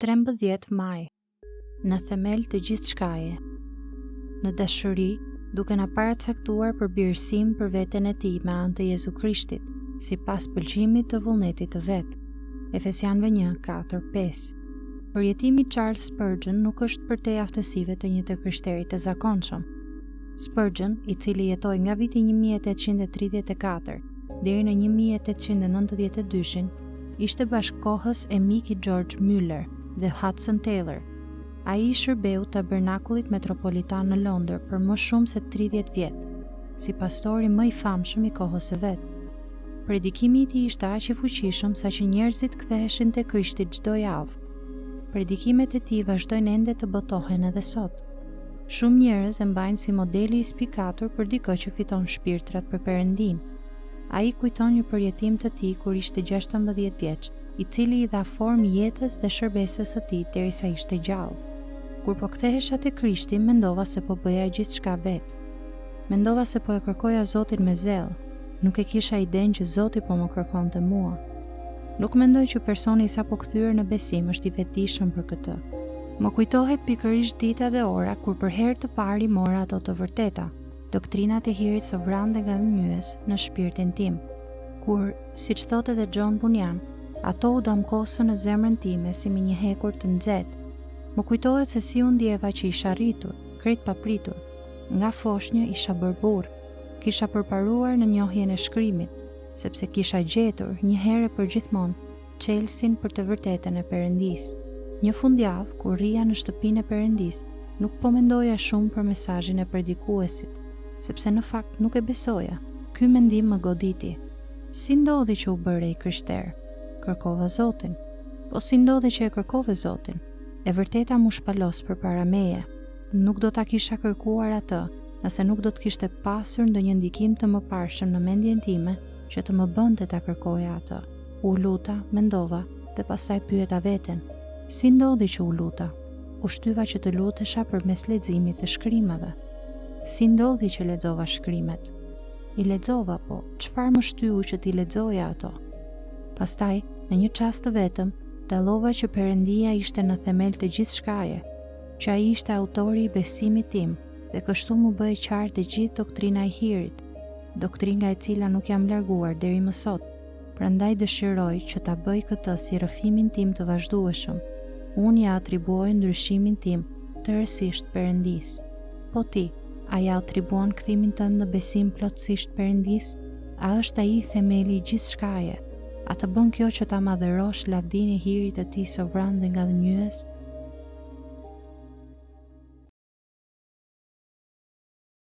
13 maj, në themel të gjithçkaje. Në dashuri, duke na paracaktuar për birësim për veten e tij me anë të Jezu Krishtit, sipas pëlqimit të vullnetit të vet. Efesianëve 1:4-5. Përjetimi Charles Spurgeon nuk është për te aftësive të një të krishterit të zakonshëm. Spurgeon, i cili jetoi nga viti 1834 deri në 1892, ishte bashkëkohës e mik i George Muller dhe Hudson Taylor. Ai shërbeu tabernakullit metropolitan në Londër për më shumë se 30 vjet, si pastori më i famshëm i kohës së vet. Predikimi i tij ishte aq i fuqishëm saqë njerëzit ktheheshin te Krishti çdo javë. Predikimet e tij vazhdojnë ende të botohen edhe sot. Shumë njerëz e mbajnë si modeli i spikatur për dikë që fiton shpirtrat për Perëndin. Ai kujton një përjetim të tij kur ishte 16 vjeç, i cili i dha formë jetës dhe shërbesës së tij derisa ishte gjallë. Kur po kthehesha te Krishti, mendova se po bëja gjithçka vet. Mendova se po e kërkoja Zotin me zell. Nuk e kisha idenë që Zoti po më kërkonte mua. Nuk mendoj që personi sa po kthyer në besim është i vetëdijshëm për këtë. Më kujtohet pikërisht dita dhe ora kur për herë të parë mora ato të vërteta, doktrinat e hirit sovran dhe gallënyes në shpirtin tim, kur, siç thotë edhe John Bunyan, ato u damkosën në zemrën time si me një hekur të nxehtë. Më kujtohet se si u ndjeva që isha rritur, krejt papritur. Nga foshnjë isha bërë burr. Kisha përparuar në njohjen e shkrimit, sepse kisha gjetur një herë për gjithmonë çelësin për të vërtetën e Perëndisë. Një fundjavë, kur rria në shtëpinë e Perëndisë, nuk po mendoja shumë për mesazhin e predikuesit, sepse në fakt nuk e besoja. Ky mendim më goditi. Si ndodhi që u bëre i krishter? Kërkova Zotin. Po si ndodhi që e kërkove Zotin? E vërteta mu shpalos përpara meje. Nuk do ta kisha kërkuar atë, nëse nuk do të kishte pasur ndonjë ndikim të mëparshëm në mendjen time që të më bënte ta kërkoja atë. U luta, mendova, dhe pastaj pyeta veten. Si ndodhi që u luta? U shtyva që të lutesha përmes leximit të shkrimeve. Si ndodhi që lexova shkrimet? I lexova, po çfarë më shtyu që t'i lexoja ato? Pastaj, në një çast të vetëm, dallova që Perëndia ishte në themel të gjithçkaje, që ai ishte autori i besimit tim, dhe kështu mu bëi qartë e gjithë doktrina e hirit, doktrina e cila nuk jam larguar deri më sot. Prandaj dëshiroj që ta bëj këtë si rrëfimin tim të vazhdueshëm. Unë ja atribuoj ndryshimin tim tërësisht Perëndisë. Po ti, a ja atribuon kthimin tënd në besim plotësisht Perëndisë? A është ai themeli i gjithçkaje? A të bën kjo që ta madhërosh lavdinë e hirit të tij sovran dhe gallënyes?